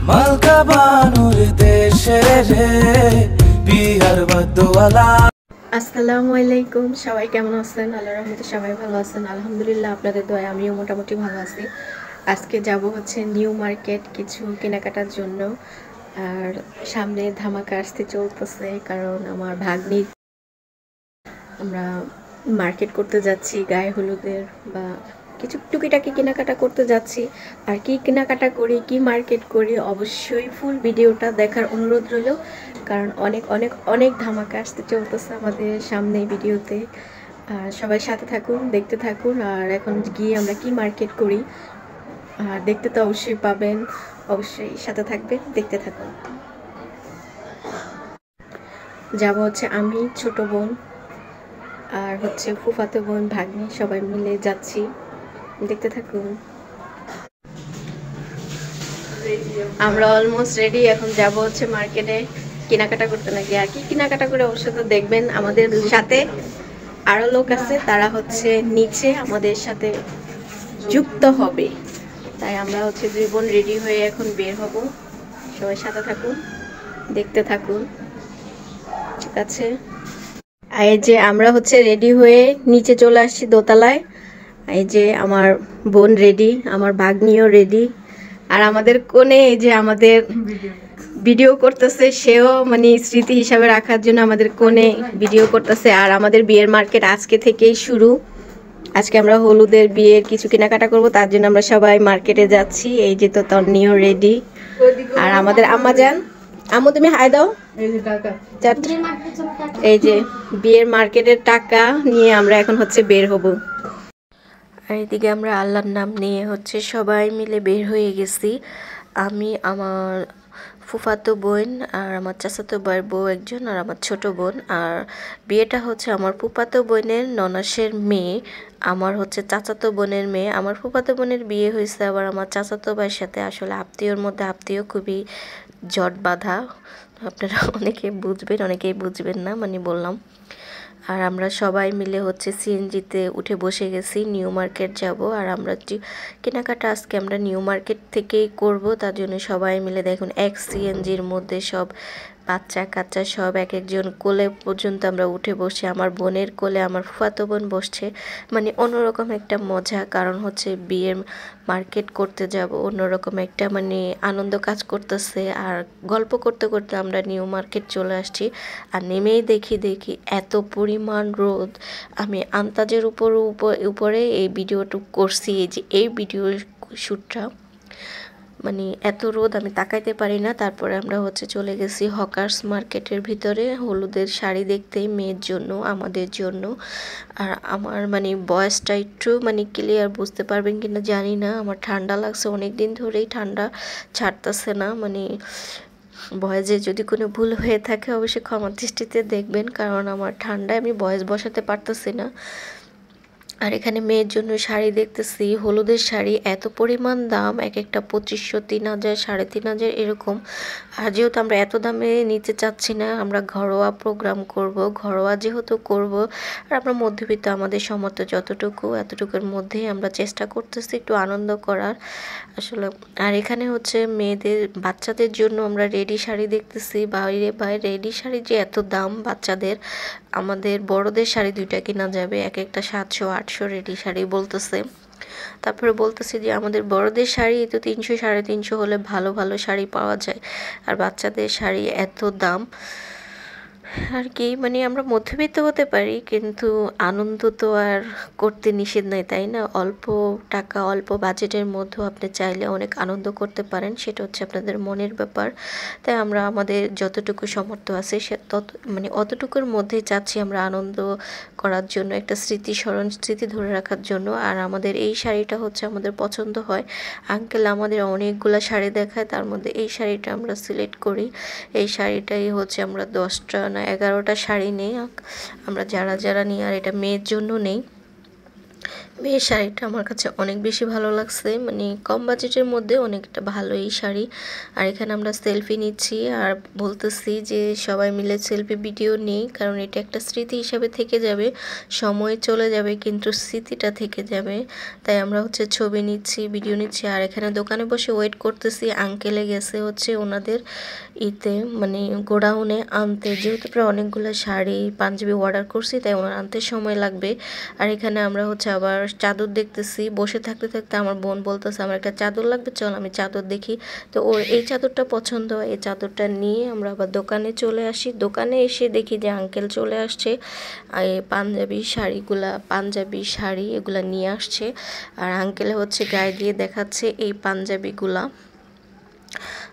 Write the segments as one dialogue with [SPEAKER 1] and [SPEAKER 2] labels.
[SPEAKER 1] মালকা বানুর দেশে রে বিহার বদওয়ালা।
[SPEAKER 2] আসসালামু আলাইকুম, সবাই কেমন আছেন? আল্লাহর রহমতে সবাই ভালো আছেন আলহামদুলিল্লাহ। আপনাদের দয়ায় আমিও মোটামুটি ভালো আছি। আজকে যাব হচ্ছে নিউ মার্কেট কিছু কেনাকাটার জন্য। আর সামনে ধামাকা আসতে চলতেছে, কারণ আমার ভাগ্নির আমরা মার্কেট করতে যাচ্ছি, গায়ে হলুদের বা কিছু টুকিটাকি কেনাকাটা করতে যাচ্ছি। আর কি কেনাকাটা করি, কি মার্কেট করি, অবশ্যই ফুল ভিডিওটা দেখার অনুরোধ রইল, কারণ অনেক অনেক অনেক ধামাকা আসতে চলতেছে আমাদের সামনে ভিডিওতে। আর সবাই সাথে থাকুন, দেখতে থাকুন। আর এখন গিয়ে আমরা কি মার্কেট করি আর দেখতে তো অবশ্যই পাবেন, অবশ্যই সাথে থাকবেন, দেখতে থাকুন। যাব হচ্ছে আমি, ছোট বোন আর হচ্ছে ফুফাতো বোন, ভাগ্নি, সবাই মিলে যাচ্ছি, দেখতে থাকুন। আমরা অলমোস্ট রেডি, এখন যাব হচ্ছে মার্কেটে কেনাকাটা করতে নাকি। আর কি কেনাকাটা করে অবশ্যই তো দেখবেন। আমাদের সাথে আরো লোক আছে, তারা হচ্ছে নিচে আমাদের সাথে যুক্ত হবে, তাই আমরা হচ্ছে দুই বোন রেডি হয়ে এখন বের হব। সবাই সাথে থাকুন, দেখতে থাকুন, ঠিক আছে? এই যে আমরা হচ্ছে রেডি হয়ে নিচে চলে আসছি দোতলায়। এই যে আমার বোন রেডি, আমার ভাগ্নিও রেডি। আর আমাদের কোণে এই যে আমাদের ভিডিও করতেছে, সেও মানে স্মৃতি হিসাবে রাখার জন্য আমাদের কোণে ভিডিও করতেছে। আর আমাদের বিয়ের মার্কেট আজকে থেকেই শুরু। আজকে আমরা হলুদের বিয়ের কিছু কেনাকাটা করব, তার জন্য আমরা সবাই মার্কেটে যাচ্ছি। এই যে তো তন্নিও রেডি। আর আমাদের আম্মা যান, আম্মু তুমি হাই দাও। এই যে বিয়ের মার্কেটের টাকা নিয়ে আমরা এখন হচ্ছে বের হব। আর এদিকে আমরা আল্লাহর নাম নিয়ে হচ্ছে সবাই মিলে বের হয়ে গেছি। আমি, আমার ফুফাতো বোন আর আমার চাচাতো ভাইয়ের বউ একজন আর আমার ছোট বোন। আর বিয়েটা হচ্ছে আমার ফুফাতো বোনের ননাসের মেয়ে, আমার হচ্ছে চাচাতো বোনের মেয়ে। আমার ফুফাতো বোনের বিয়ে হয়েছে আবার আমার চাচাতো ভাইয়ের সাথে। আসলে আত্মীয়র মধ্যে আত্মীয় খুবই জট বাঁধা, আপনারা অনেকেই বুঝবেন অনেকেই বুঝবেন না, মানে বললাম। আর আমরা সবাই মিলে হচ্ছে সিএনজিতে উঠে বসে গেছি, নিউ মার্কেট যাব। আর আমরা কেনাকাটা আজকে আমরা নিউ মার্কেট থেকেই করব, তার জন্য সবাই মিলে দেখুন এক সিএনজির মধ্যে সব বাচ্চা কাচ্চা সব এক একজন কোলে পর্যন্ত আমরা উঠে বসে। আমার বোনের কোলে আমার ফুফাতো বোন বসছে, মানে অন্যরকম একটা মজা। কারণ হচ্ছে বিয়ের মার্কেট করতে যাব, অন্যরকম একটা মানে আনন্দ কাজ করতেছে। আর গল্প করতে করতে আমরা নিউ মার্কেট চলে আসছি। আর নেমেই দেখি এত পরিমাণ রোদ। আমি আন্তাজের উপরে এই ভিডিওটুকু করছি, এই যে এই ভিডিও শ্যুটটা, মানে এত রোদ আমি তাকাইতে পারি না। তারপরে আমরা হচ্ছে চলে গেছি হকার্স মার্কেটের ভিতরে হলুদের শাড়ি দেখতে, মেয়ের জন্য, আমাদের জন্য। আর আমার মানে ভয়েসটা একটু মানে ক্লিয়ার বুঝতে পারবেন কিনা জানি না, আমার ঠান্ডা লাগছে অনেক দিন ধরেই, ঠান্ডা ছাড়তেছে না। মানে ভয়েসে যদি কোনো ভুল হয়ে থাকে অবশ্যই ক্ষমার দৃষ্টিতে দেখবেন, কারণ আমার ঠান্ডায় আমি ভয়েস বসাতে পারতেছি না। আর এখানে মেয়ের জন্য শাড়ি দেখতেছি, হলুদের শাড়ি এত পরিমাণ দাম, এক একটা 2500, 3000, 3500 এরকম। আর যেহেতু আমরা এত দামে নিতে চাচ্ছি না, আমরা ঘরোয়া প্রোগ্রাম করব, ঘরোয়া যেহেতু করব। আর আমরা মধ্যবিত্ত, আমাদের সামর্থ্য যতটুকু এতটুকুর মধ্যেই আমরা চেষ্টা করতেছি একটু আনন্দ করার আসলে। আর এখানে হচ্ছে মেয়েদের বাচ্চাদের জন্য আমরা রেডি শাড়ি দেখতেছি। বাইরে রেডি শাড়ি যে এত দাম বাচ্চাদের, আমাদের বড়দের শাড়ি দুইটা কেনা যাবে, এক একটা 700-800 রেডি শাড়ি বলতেছে। তারপরে বলতেছে যে আমাদের বড়দের শাড়ি তো 300-350 হলে ভালো ভালো শাড়ি পাওয়া যায়, আর বাচ্চাদের শাড়ি এত দাম। আর কি মানে আমরা মধ্যবিত্ত হতে পারি, কিন্তু আনন্দ তো আর করতে নিষেধ নাই, তাই না? অল্প টাকা অল্প বাজেটের মধ্যেও আপনি চাইলে অনেক আনন্দ করতে পারেন, সেটা হচ্ছে আপনাদের মনের ব্যাপার। তাই আমরা আমাদের যতটুকু সামর্থ্য আছে সে মানে অতটুকুর মধ্যেই চাচ্ছি আমরা আনন্দ করার জন্য, একটা স্মৃতি ধরে রাখার জন্য। আর আমাদের এই শাড়িটা হচ্ছে আমাদের পছন্দ হয়, আঙ্কেল আমাদের অনেকগুলো শাড়ি দেখায়, তার মধ্যে এই শাড়িটা আমরা সিলেক্ট করি। এই শাড়িটাই হচ্ছে আমরা 10টা না 11টা শাড়ি নেই আমরা যারা নিই। আর এটা মেয়ের জন্য নেই, এই শাড়িটা আমার কাছে অনেক বেশি ভালো লাগছে, মানে কম বাজেটের মধ্যে অনেকটা ভালো এই শাড়ি। আর এখানে আমরা সেলফি নিচ্ছি আর বলতেছি যে সবাই মিলে সেলফি ভিডিও নিই, কারণ এটা একটা স্মৃতি হিসাবে থেকে যাবে। সময় চলে যাবে কিন্তু স্মৃতিটা থেকে যাবে, তাই আমরা হচ্ছে ছবি নিচ্ছি, ভিডিও নিচ্ছি। আর এখানে দোকানে বসে ওয়েট করতেছি, আঙ্কেলে গেছে হচ্ছে ওনাদের মানে গোডাউনে আনতে, যেহেতু প্রায় অনেকগুলো শাড়ি পাঞ্জাবি অর্ডার করছি, তাই ওনার আনতে সময় লাগবে। আর এখানে আমরা হচ্ছে আবার চাদর দেখতেছি। বসে থাকতে থাকতে আমার বোন বলতেছে আমার একটা চাদর লাগবে, চল আমি চাদর দেখি। তো ওর এই চাদরটা পছন্দ হয়, এই চাদরটা নিয়ে আমরা আবার দোকানে চলে আসি। দোকানে এসে দেখি যে আঙ্কেল চলে আসছে, এই পাঞ্জাবি শাড়ি এগুলা নিয়ে আসছে। আর আঙ্কেল হচ্ছে গায়ে দিয়ে দেখাচ্ছে এই পাঞ্জাবিগুলা।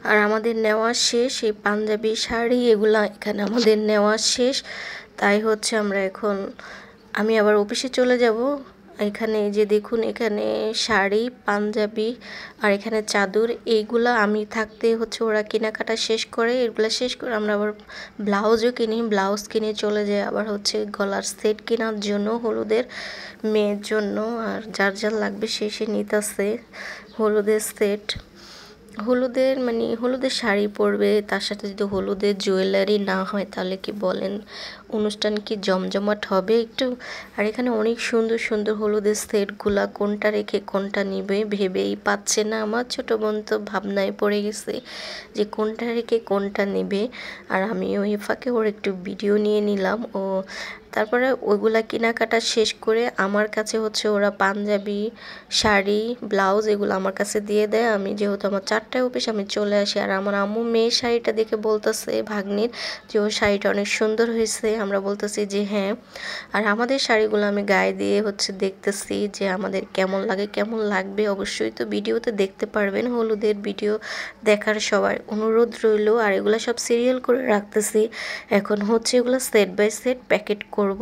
[SPEAKER 2] আর আমাদের নেওয়া শেষ, এই পাঞ্জাবি শাড়ি এগুলা এখানে আমাদের নেওয়া শেষ। তাই হচ্ছে আমরা এখন আমি আবার অফিসে চলে যাব। এখানে যে দেখুন, এখানে শাড়ি, পাঞ্জাবি আর এখানে চাদর, এইগুলা আমি থাকতে হচ্ছে ওরা কেনাকাটা শেষ করে, এগুলা শেষ করে আমরা আবার ব্লাউজও কিনি, ব্লাউজ কিনে চলে যাই আবার হচ্ছে গলার সেট কেনার জন্য হলুদের মেয়ের জন্য। আর যার যার লাগবে সে নিতেছে হলুদের সেট। হলুদের শাড়ি পরবে, তার সাথে যদি হলুদের জুয়েলারি না হয় তাহলে কি বলেন, অনুষ্ঠান কি জমজমাট হবে একটু। আর এখানে অনেক সুন্দর সুন্দর হলুদের সেটগুলা, কোনটা রেখে কোনটা নিবে ভেবেই পাচ্ছে না। আমার ছোটো বোন তো ভাবনায় পড়ে গেছে যে কোনটা রেখে কোনটা নেবে। আর আমি ওই ফাঁকে ওর একটু ভিডিও নিয়ে নিলাম। ও তারপরে ওইগুলা কেনাকাটা শেষ করে আমার কাছে হচ্ছে ওরা পাঞ্জাবি, শাড়ি, ব্লাউজ এগুলো আমার কাছে দিয়ে দেয়। আমি যেহেতু আমার 4টায় অফিস, আমি চলে আসি। আর আমার আম্মু মেয়ের শাড়িটা দেখে বলতেছে ভাগ্নির যে ওর শাড়িটা অনেক সুন্দর হয়েছে। আমরা বলতেছি যে হ্যাঁ। আর আমাদের শাড়িগুলো আমি গায়ে দিয়ে হচ্ছে দেখতেছি যে আমাদের কেমন লাগে, কেমন লাগবে। অবশ্যই তো ভিডিওতে দেখতে পারবেন, হলুদের ভিডিও দেখার সবার অনুরোধ রইল। আর এগুলো সব সিরিয়াল করে রাখতেছি, এখন হচ্ছে এগুলো সেট বাই সেট প্যাকেট করব।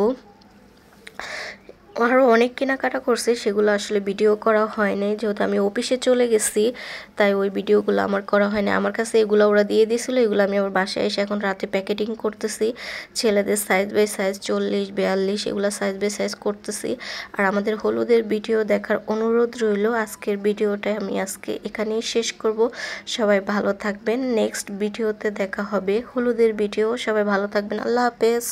[SPEAKER 2] আরও অনেক কেনাকাটা করছে, সেগুলো আসলে ভিডিও করা হয় নাই, যেহেতু আমি অফিসে চলে গেছি, তাই ওই ভিডিওগুলো আমার করা হয় না। আমার কাছে এগুলো ওরা দিয়ে দিয়েছিলো, এগুলো আমি আবার বাসায় এসে এখন রাতে প্যাকেটিং করতেছি। ছেলেদের সাইজ বাই সাইজ 40, 42 এগুলো সাইজ বাই সাইজ করতেছি। আর আমাদের হলুদের ভিডিও দেখার অনুরোধ রইল। আজকের ভিডিওটা আমি এখানেই শেষ করব। সবাই ভালো থাকবেন, নেক্সট ভিডিওতে দেখা হবে হলুদের ভিডিও। সবাই ভালো থাকবেন, আল্লাহ হাফেজ।